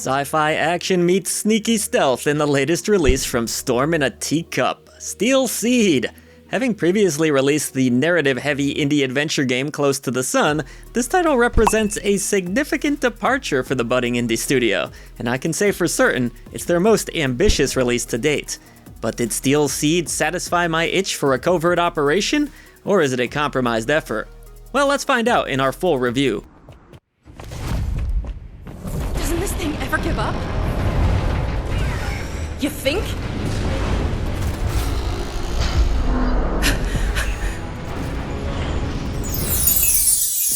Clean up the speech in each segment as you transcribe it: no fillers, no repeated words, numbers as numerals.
Sci-fi action meets sneaky stealth in the latest release from Storm in a Teacup, Steel Seed. Having previously released the narrative-heavy indie adventure game Close to the Sun, this title represents a significant departure for the budding indie studio, and I can say for certain, it's their most ambitious release to date. But did Steel Seed satisfy my itch for a covert operation, or is it a compromised effort? Well, let's find out in our full review. Doesn't this thing ever give up? You think?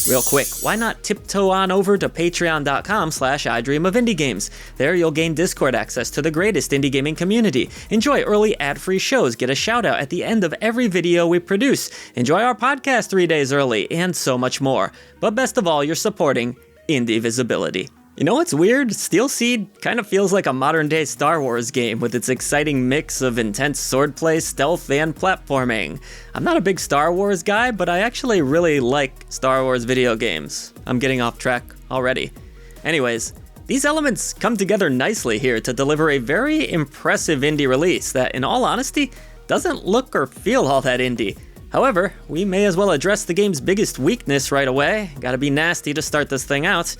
Real quick, why not tiptoe on over to patreon.com/idreamofindiegames. There you'll gain Discord access to the greatest indie gaming community. Enjoy early ad-free shows, get a shout out at the end of every video we produce, enjoy our podcast 3 days early, and so much more. But best of all, you're supporting indie visibility. You know what's weird? Steel Seed kind of feels like a modern-day Star Wars game with its exciting mix of intense swordplay, stealth, and platforming. I'm not a big Star Wars guy, but I actually really like Star Wars video games. I'm getting off track already. Anyways, these elements come together nicely here to deliver a very impressive indie release that, in all honesty, doesn't look or feel all that indie. However, we may as well address the game's biggest weakness right away. Gotta be nasty to start this thing out.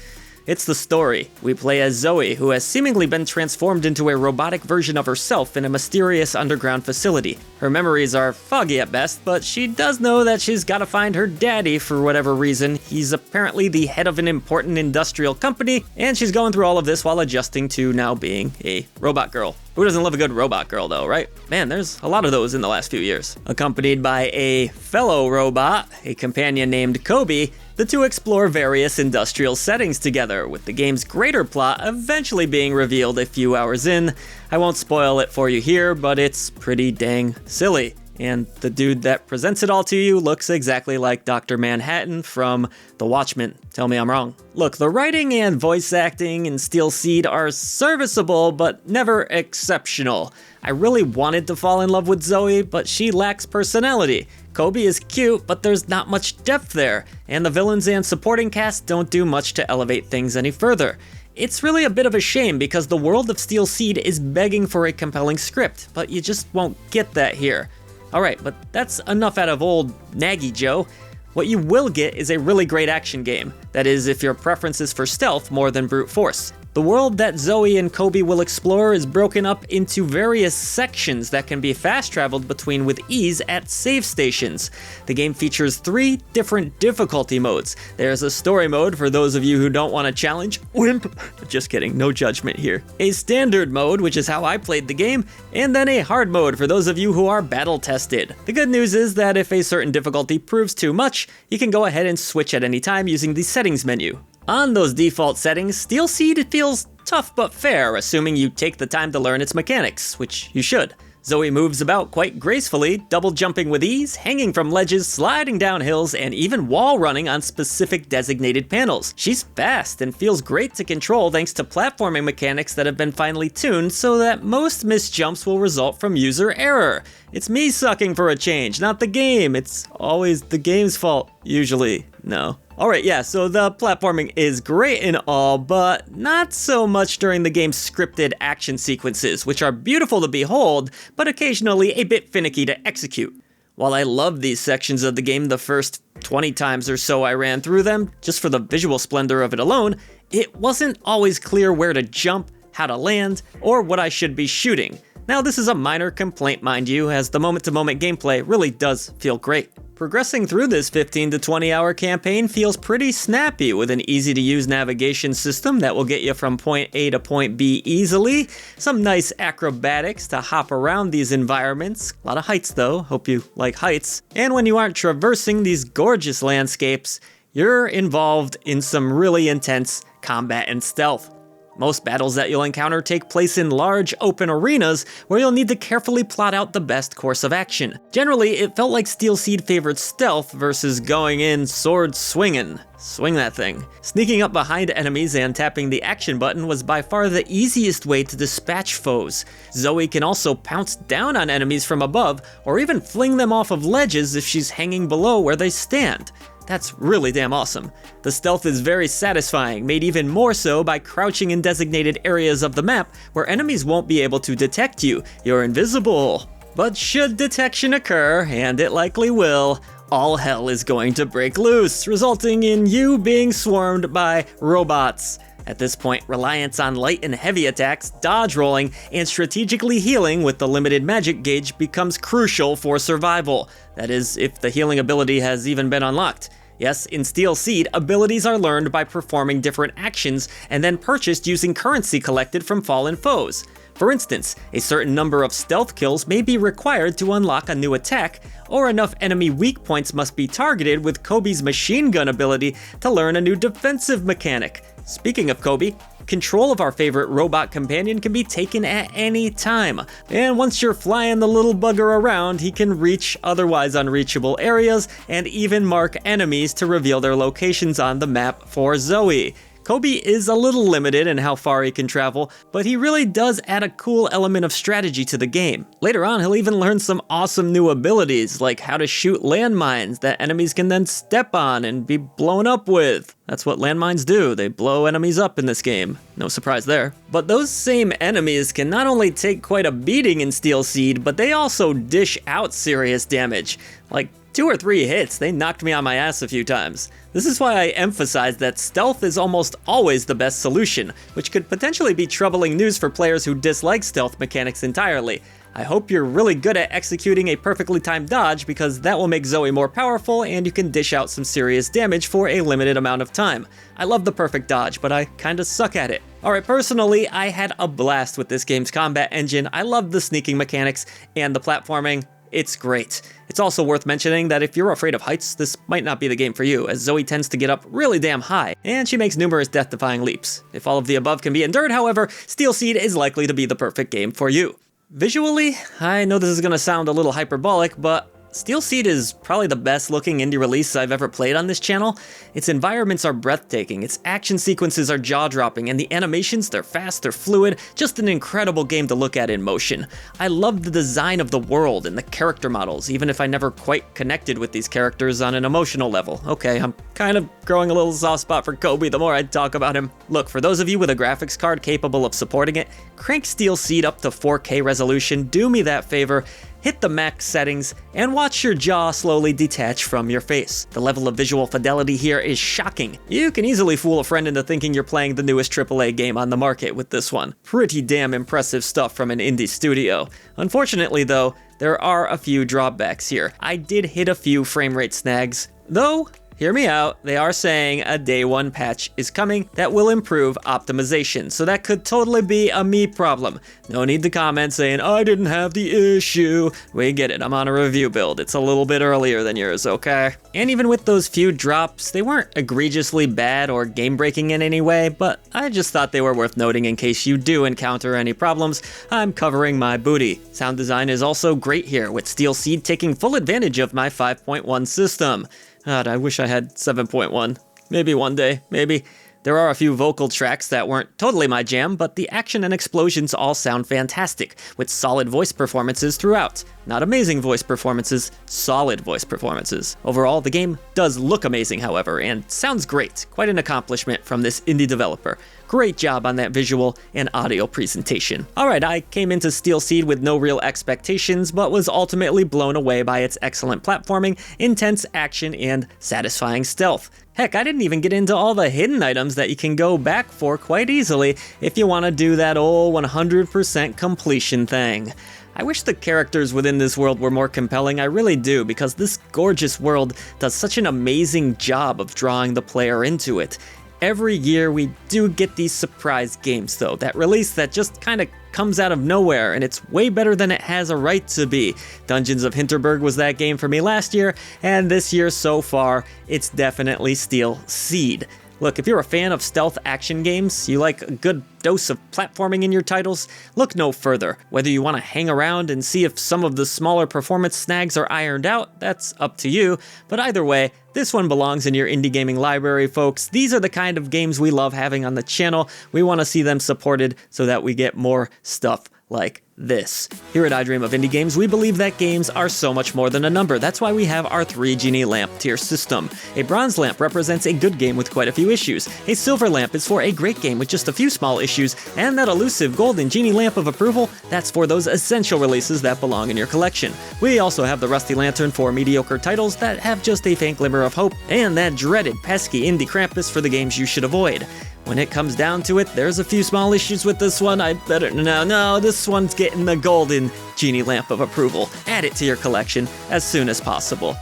It's the story. We play as Zoe, who has seemingly been transformed into a robotic version of herself in a mysterious underground facility. Her memories are foggy at best, but she does know that she's gotta find her daddy for whatever reason. He's apparently the head of an important industrial company, and she's going through all of this while adjusting to now being a robot girl. Who doesn't love a good robot girl though, right? Man, there's a lot of those in the last few years. Accompanied by a fellow robot, a companion named Kobe, the two explore various industrial settings together, with the game's greater plot eventually being revealed a few hours in. I won't spoil it for you here, but it's pretty dang silly. And the dude that presents it all to you looks exactly like Dr. Manhattan from The Watchmen. Tell me I'm wrong. Look, the writing and voice acting in Steel Seed are serviceable, but never exceptional. I really wanted to fall in love with Zoe, but she lacks personality. Kobe is cute, but there's not much depth there, and the villains and supporting cast don't do much to elevate things any further. It's really a bit of a shame because the world of Steel Seed is begging for a compelling script, but you just won't get that here. Alright, but that's enough out of old Naggy Joe. What you will get is a really great action game. That is, if your preference is for stealth more than brute force. The world that Zoe and Kobe will explore is broken up into various sections that can be fast-traveled between with ease at save stations. The game features 3 different difficulty modes. There's a story mode for those of you who don't want to challenge Wimp. Just kidding, no judgment here. A standard mode, which is how I played the game, and then a hard mode for those of you who are battle-tested. The good news is that if a certain difficulty proves too much, you can go ahead and switch at any time using the settings menu. On those default settings, Steel Seed feels tough but fair, assuming you take the time to learn its mechanics, which you should. Zoe moves about quite gracefully, double jumping with ease, hanging from ledges, sliding down hills, and even wall running on specific designated panels. She's fast and feels great to control thanks to platforming mechanics that have been finely tuned so that most missed jumps will result from user error. It's me sucking for a change, not the game. It's always the game's fault, usually. No. Alright, yeah, so the platforming is great and all, but not so much during the game's scripted action sequences, which are beautiful to behold, but occasionally a bit finicky to execute. While I loved these sections of the game the first 20 times or so I ran through them, just for the visual splendor of it alone, it wasn't always clear where to jump, how to land, or what I should be shooting. Now, this is a minor complaint, mind you, as the moment-to-moment gameplay really does feel great. Progressing through this 15 to 20 hour campaign feels pretty snappy with an easy to use navigation system that will get you from point A to point B easily, some nice acrobatics to hop around these environments, a lot of heights though, hope you like heights, and when you aren't traversing these gorgeous landscapes, you're involved in some really intense combat and stealth. Most battles that you'll encounter take place in large, open arenas where you'll need to carefully plot out the best course of action. Generally, it felt like Steel Seed favored stealth versus going in sword swinging. Swing that thing. Sneaking up behind enemies and tapping the action button was by far the easiest way to dispatch foes. Zoe can also pounce down on enemies from above, or even fling them off of ledges if she's hanging below where they stand. That's really damn awesome. The stealth is very satisfying, made even more so by crouching in designated areas of the map where enemies won't be able to detect you. You're invisible. But should detection occur, and it likely will, all hell is going to break loose, resulting in you being swarmed by robots. At this point, reliance on light and heavy attacks, dodge rolling, and strategically healing with the limited magic gauge becomes crucial for survival. That is, if the healing ability has even been unlocked. Yes, in Steel Seed, abilities are learned by performing different actions and then purchased using currency collected from fallen foes. For instance, a certain number of stealth kills may be required to unlock a new attack, or enough enemy weak points must be targeted with Kobe's machine gun ability to learn a new defensive mechanic. Speaking of Kobe, control of our favorite robot companion can be taken at any time, and once you're flying the little bugger around, he can reach otherwise unreachable areas and even mark enemies to reveal their locations on the map for Zoe. Kobe is a little limited in how far he can travel, but he really does add a cool element of strategy to the game. Later on, he'll even learn some awesome new abilities, like how to shoot landmines that enemies can then step on and be blown up with. That's what landmines do, they blow enemies up in this game. No surprise there. But those same enemies can not only take quite a beating in Steel Seed, but they also dish out serious damage. Like 2 or 3 hits, they knocked me on my ass a few times. This is why I emphasize that stealth is almost always the best solution, which could potentially be troubling news for players who dislike stealth mechanics entirely. I hope you're really good at executing a perfectly timed dodge, because that will make Zoe more powerful and you can dish out some serious damage for a limited amount of time. I love the perfect dodge, but I kinda suck at it. Alright, personally, I had a blast with this game's combat engine. I love the sneaking mechanics and the platforming. It's great. It's also worth mentioning that if you're afraid of heights, this might not be the game for you, as Zoe tends to get up really damn high, and she makes numerous death-defying leaps. If all of the above can be endured, however, Steel Seed is likely to be the perfect game for you. Visually, I know this is gonna sound a little hyperbolic, but Steel Seed is probably the best looking indie release I've ever played on this channel. Its environments are breathtaking, its action sequences are jaw-dropping, and the animations, they're fast, they're fluid, just an incredible game to look at in motion. I love the design of the world and the character models, even if I never quite connected with these characters on an emotional level. Okay, I'm kind of growing a little soft spot for Kobe the more I talk about him. Look, for those of you with a graphics card capable of supporting it, crank Steel Seed up to 4K resolution, do me that favor, hit the max settings, and watch your jaw slowly detach from your face. The level of visual fidelity here is shocking. You can easily fool a friend into thinking you're playing the newest AAA game on the market with this one. Pretty damn impressive stuff from an indie studio. Unfortunately though, there are a few drawbacks here. I did hit a few frame rate snags, though hear me out, they are saying a day 1 patch is coming that will improve optimization, so that could totally be a me problem. No need to comment saying, I didn't have the issue. We get it, I'm on a review build. It's a little bit earlier than yours, okay? And even with those few drops, they weren't egregiously bad or game-breaking in any way, but I just thought they were worth noting in case you do encounter any problems. I'm covering my booty. Sound design is also great here, with Steel Seed taking full advantage of my 5.1 system. God, I wish I had 7.1. Maybe one day, maybe. There are a few vocal tracks that weren't totally my jam, but the action and explosions all sound fantastic, with solid voice performances throughout. Not amazing voice performances, solid voice performances. Overall, the game does look amazing, however, and sounds great. Quite an accomplishment from this indie developer. Great job on that visual and audio presentation. Alright, I came into Steel Seed with no real expectations, but was ultimately blown away by its excellent platforming, intense action, and satisfying stealth. Heck, I didn't even get into all the hidden items that you can go back for quite easily if you want to do that old 100% completion thing. I wish the characters within this world were more compelling, I really do, because this gorgeous world does such an amazing job of drawing the player into it. Every year we do get these surprise games though, that release that just kinda comes out of nowhere, and it's way better than it has a right to be. Dungeons of Hinterberg was that game for me last year, and this year so far, it's definitely Steel Seed. Look, if you're a fan of stealth action games, you like a good dose of platforming in your titles, look no further. Whether you want to hang around and see if some of the smaller performance snags are ironed out, that's up to you, but either way, this one belongs in your indie gaming library, folks. These are the kind of games we love having on the channel. We want to see them supported so that we get more stuff like this. Here at I Dream of Indie Games, we believe that games are so much more than a number. That's why we have our 3 genie lamp tier system. A bronze lamp represents a good game with quite a few issues. A silver lamp is for a great game with just a few small issues, and that elusive golden genie lamp of approval, that's for those essential releases that belong in your collection. We also have the rusty lantern for mediocre titles that have just a faint glimmer of hope, and that dreaded pesky indie Krampus for the games you should avoid. When it comes down to it, there's a few small issues with this one. No, this one's getting the golden genie lamp of approval. Add it to your collection as soon as possible.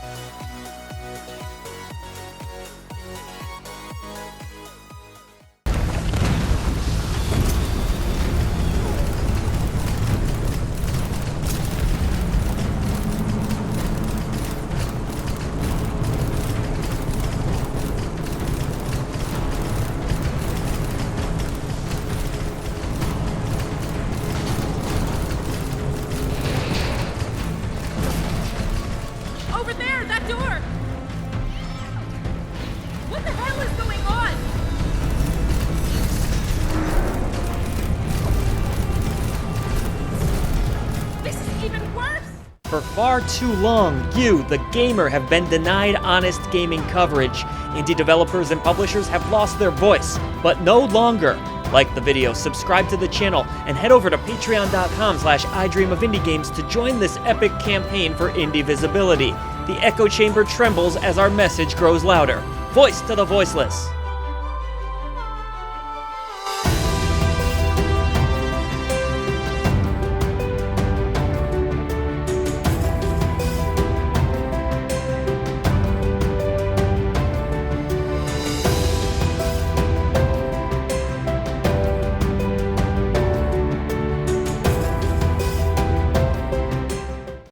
Over there, that door! What the hell is going on? This is even worse! For far too long, you, the gamer, have been denied honest gaming coverage. Indie developers and publishers have lost their voice, but no longer. Like the video, subscribe to the channel, and head over to patreon.com/idreamofindiegames to join this epic campaign for indie visibility. The echo chamber trembles as our message grows louder. Voice to the voiceless!